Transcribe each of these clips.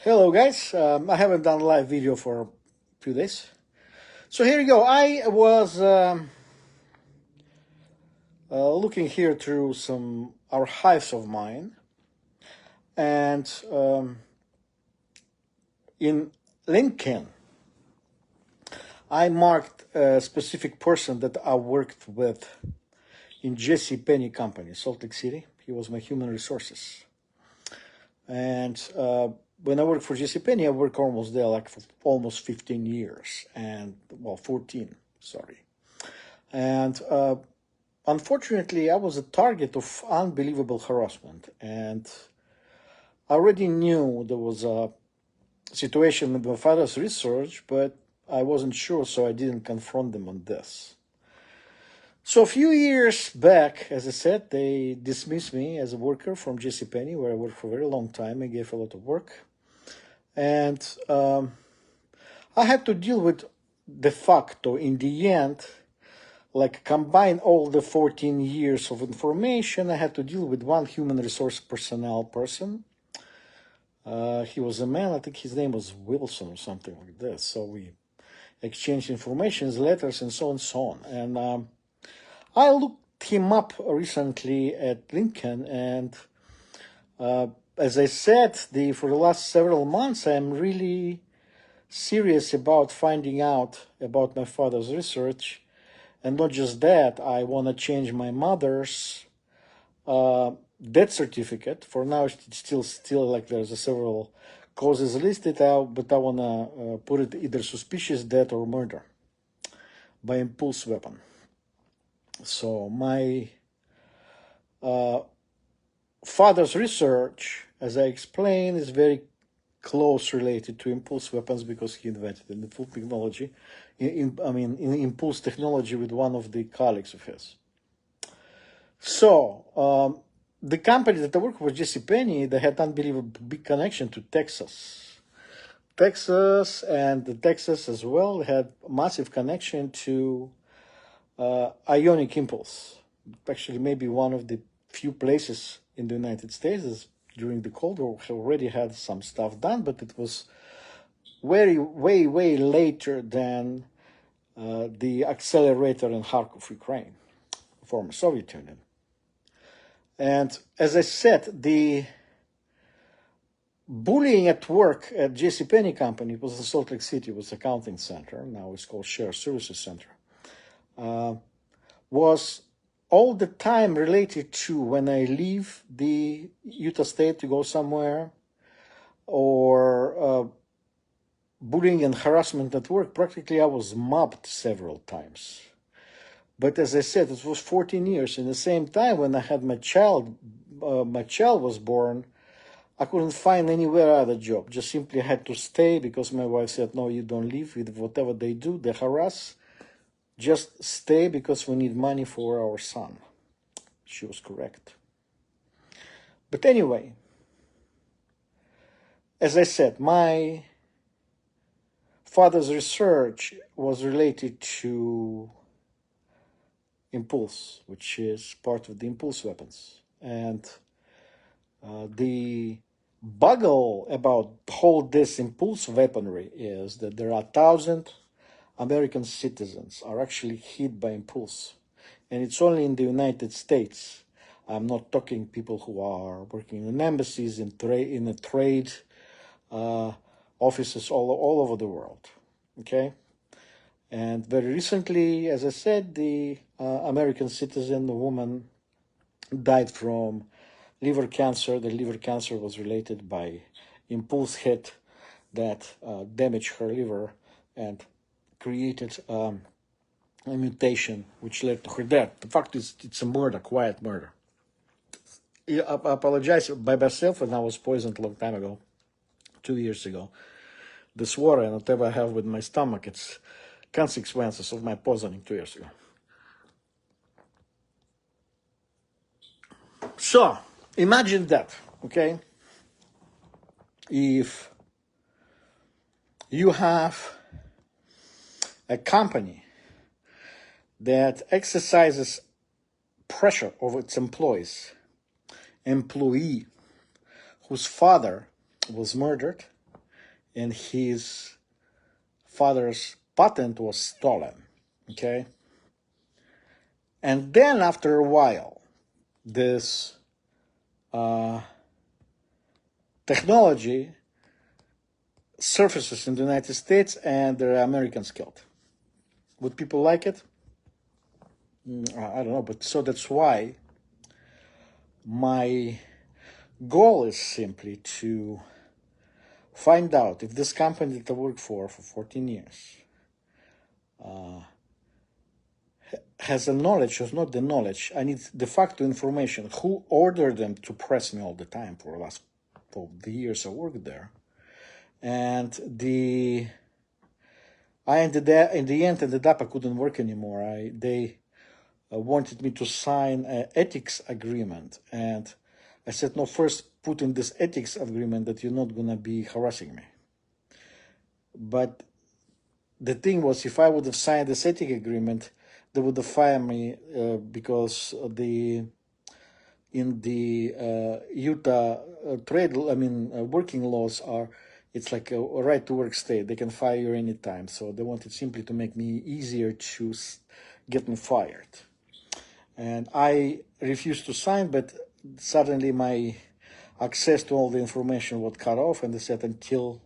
Hello guys, I haven't done a live video for a few days. So here you go. I was looking here through some archives of mine, and in LinkedIn I marked a specific person that I worked with in JCPenney company, Salt Lake City. He was my human resources. And when I worked for JCPenney, I worked almost there like for almost 15 years, and well, 14, sorry. And unfortunately, I was a target of unbelievable harassment, and I already knew there was a situation with my father's research, but I wasn't sure, so I didn't confront them on this. So a few years back, as I said, they dismissed me as a worker from JCPenney, where I worked for a very long time. I gave a lot of work. And I had to deal with de facto, in the end, like combine all the 14 years of information. I had to deal with one human resource personnel person. He was a man, I think his name was Wilson or something like this. So we exchanged information, letters, and so on and so on. And I looked him up recently at LinkedIn, and as I said, for the last several months, I'm really serious about finding out about my father's research. And not just that, I want to change my mother's death certificate. For now, it's still like there's several causes listed out, but I want to put it either suspicious death or murder by impulse weapon. So my father's research, as I explained, is very close related to impulse weapons because he invented the impulse technology. In impulse technology with one of the colleagues of his. So the company that I worked with, JCPenney, they had unbelievable big connection to Texas. And Texas as well had massive connection to ionic impulse. Actually, maybe one of the few places in the United States is during the Cold War already had some stuff done, but it was way later than the accelerator in Kharkov, Ukraine, former Soviet Union. And as I said, the bullying at work at JCPenney company, it was in Salt Lake City, it was accounting center, now it's called Shared Services Center, was all the time related to when I leave the Utah State to go somewhere, or bullying and harassment at work. Practically, I was mobbed several times. But as I said, it was 14 years. In the same time, when I had my child was born, I couldn't find anywhere other job. Just simply had to stay because my wife said, no, you don't leave with whatever they do, they harass. Just stay because we need money for our son. She was correct. But anyway, as I said, my father's research was related to impulse, which is part of the impulse weapons. And the buggle about whole this impulse weaponry is that there are 1,000 American citizens are actually hit by impulse. And it's only in the United States. I'm not talking people who are working in embassies, in the trade offices all over the world. Okay? And very recently, as I said, the American citizen, the woman, died from liver cancer. The liver cancer was related by impulse hit that damaged her liver and created a mutation which led to her death. The fact is, it's a murder, quiet murder. I apologize by myself, and I was poisoned a long time ago, 2 years ago. This water and whatever I have with my stomach, it's consequences of my poisoning 2 years ago. So, imagine that, okay? If you have a company that exercises pressure over its employee whose father was murdered, and his father's patent was stolen. Okay? And then after a while, this technology surfaces in the United States and there are Americans killed. Would people like it? I don't know, but so that's why my goal is simply to find out if this company that I worked for 14 years has the knowledge or not the knowledge. I need de facto information. Who ordered them to press me all the time for the years I worked there? And I in the end ended up I couldn't work anymore. They wanted me to sign an ethics agreement, and I said, no, first put in this ethics agreement that you're not gonna be harassing me. But the thing was, if I would have signed this ethics agreement, they would have fired me because in the Utah working laws are, it's like a right to work state. They can fire you anytime. So they wanted simply to make me easier to get me fired. And I refused to sign, but suddenly my access to all the information was cut off, and they said, until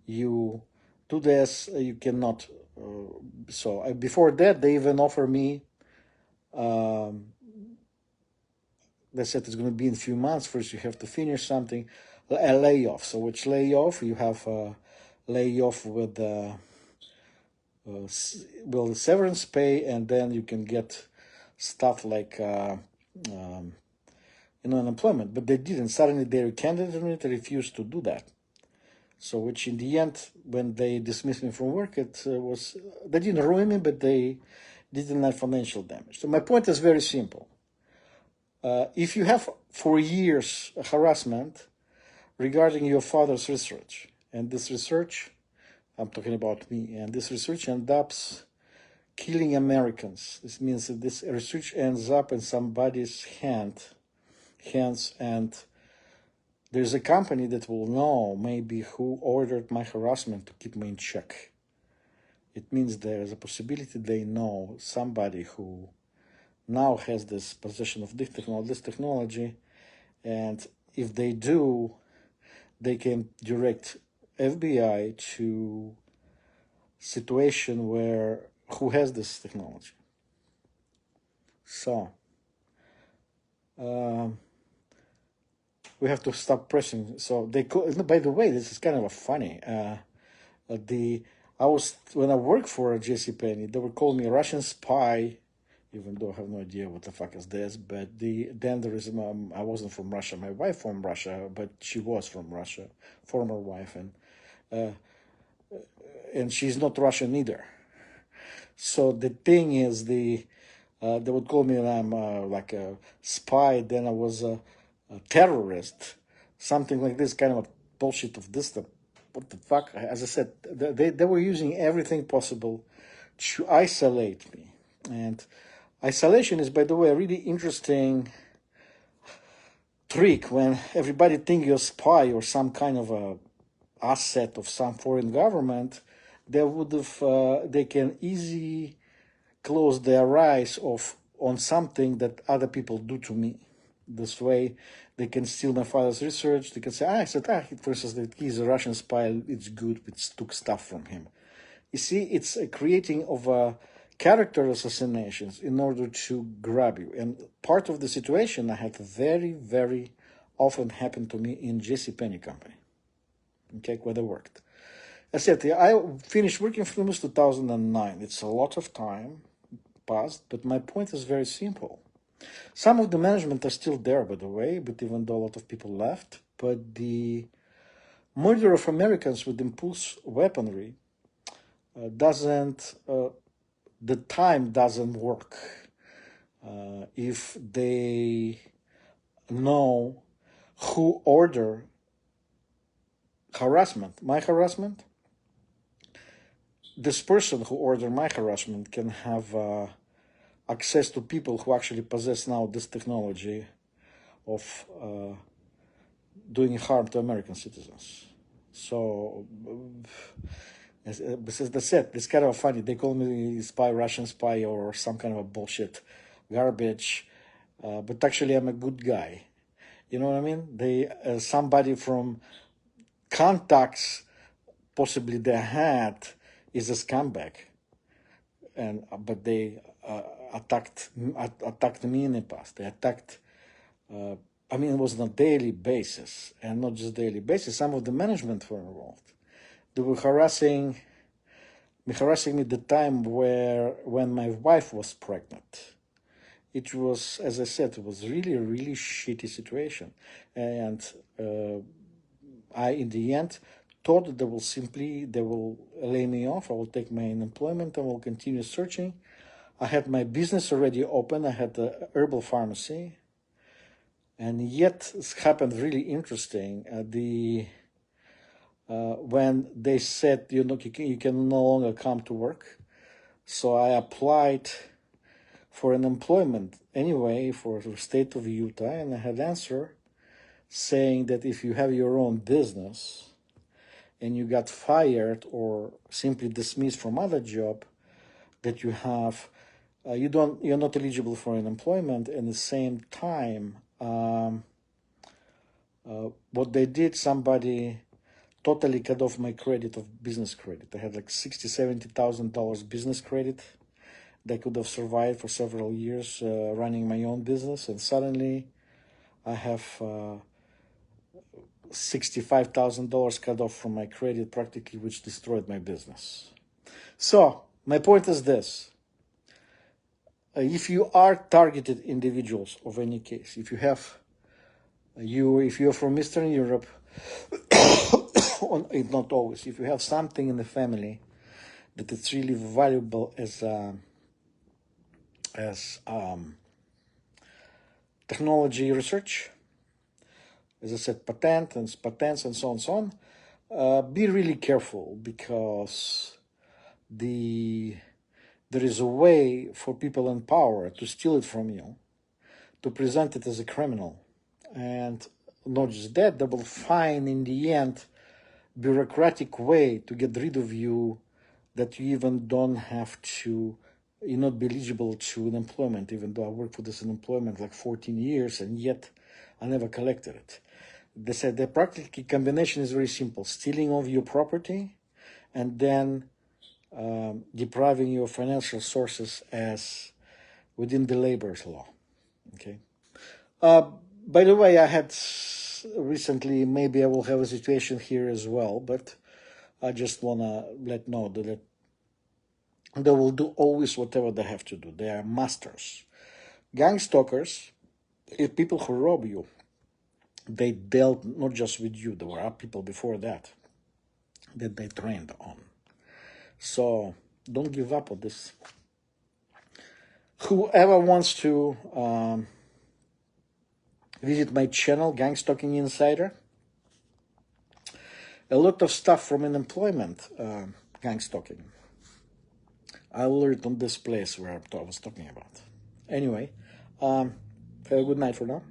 you do this, you cannot. Before that, they even offered me, they said it's going to be in a few months. First, you have to finish something, a layoff. So which layoff? You have a layoff with severance pay, and then you can get stuff like unemployment. But they didn't. Suddenly they recanted and they refused to do that. So which in the end, when they dismissed me from work, it was, they didn't ruin me, but they didn't have financial damage. So my point is very simple. If you have for years harassment regarding your father's research, and this research, I'm talking about me, and this research ends up killing Americans. This means that this research ends up in somebody's hands, and there's a company that will know maybe who ordered my harassment to keep me in check. It means there's a possibility they know somebody who now has this possession of this technology, and if they do, they can direct FBI to situation where who has this technology. So we have to stop pressing. So they by the way, this is kind of funny. When I worked for JCPenney, they would call me a Russian spy, even though I have no idea what the fuck is this. But then there is I wasn't from Russia. My wife from Russia, but she was from Russia, former wife, and she's not Russian either. So the thing is, they would call me I'm like a spy. Then I was a terrorist, something like this, kind of bullshit of this stuff. What the fuck? As I said, they were using everything possible to isolate me. And isolation is, by the way, a really interesting trick. When everybody thinks you're a spy or some kind of a asset of some foreign government, they can easily close their eyes on something that other people do to me. This way, they can steal my father's research. They can say, for instance, that he's a Russian spy. It's good. We took stuff from him. You see, it's a creating of character assassinations in order to grab you. And part of the situation I had very, very often happen to me in JCPenney company. Okay, where I worked. I said, I finished working for them in 2009. It's a lot of time passed, but my point is very simple. Some of the management are still there, by the way, but even though a lot of people left, but the murder of Americans with impulse weaponry the time doesn't work if they know who ordered harassment, my harassment. This person who ordered my harassment can have access to people who actually possess now this technology of doing harm to American citizens. So, that's it. It's kind of funny. They call me spy, Russian spy, or some kind of a bullshit garbage. But actually, I'm a good guy. You know what I mean? Somebody from contacts possibly they had is a scumbag, and but they attacked me in the past. They attacked. I mean, it was on a daily basis, and not just daily basis. Some of the management were involved. They were harassing me the time when my wife was pregnant. It was, as I said, it was really a really shitty situation, and I, in the end, thought that they will lay me off. I will take my unemployment and will continue searching. I had my business already open. I had a herbal pharmacy, and yet it's happened really interesting. When they said you can no longer come to work, so I applied for an employment anyway for the state of Utah, and I had answer saying that if you have your own business and you got fired or simply dismissed from other job, that you have you're not eligible for unemployment. And at the same time, what they did, somebody totally cut off my credit of business credit. I had like $60,000-$70,000 business credit that could have survived for several years running my own business, and suddenly I have $65,000 cut off from my credit practically, which destroyed my business. So my point is this. If you are targeted individuals of any case, if you're from Eastern Europe, not always, if you have something in the family that it's really valuable as technology research, as I said, patents and so on and so on, be really careful, because there is a way for people in power to steal it from you, to present it as a criminal. And not just that, they will find in the end bureaucratic way to get rid of you, that you even don't have to, you're not be eligible to unemployment, even though I worked for this unemployment like 14 years and yet I never collected it. They said the practical combination is very simple: stealing of your property and then depriving you of financial sources as within the labor's law. Okay. By the way, I had recently, maybe I will have a situation here as well, but I just want to let know that they will do always whatever they have to do. They are masters. Gangstalkers, if people who rob you, they dealt not just with you, there were people before that they trained on. So don't give up on this. Whoever wants to visit my channel, Gangstalking Insider, a lot of stuff from unemployment gangstalking, I will read on this place where I was talking about. Anyway, have a good night for now.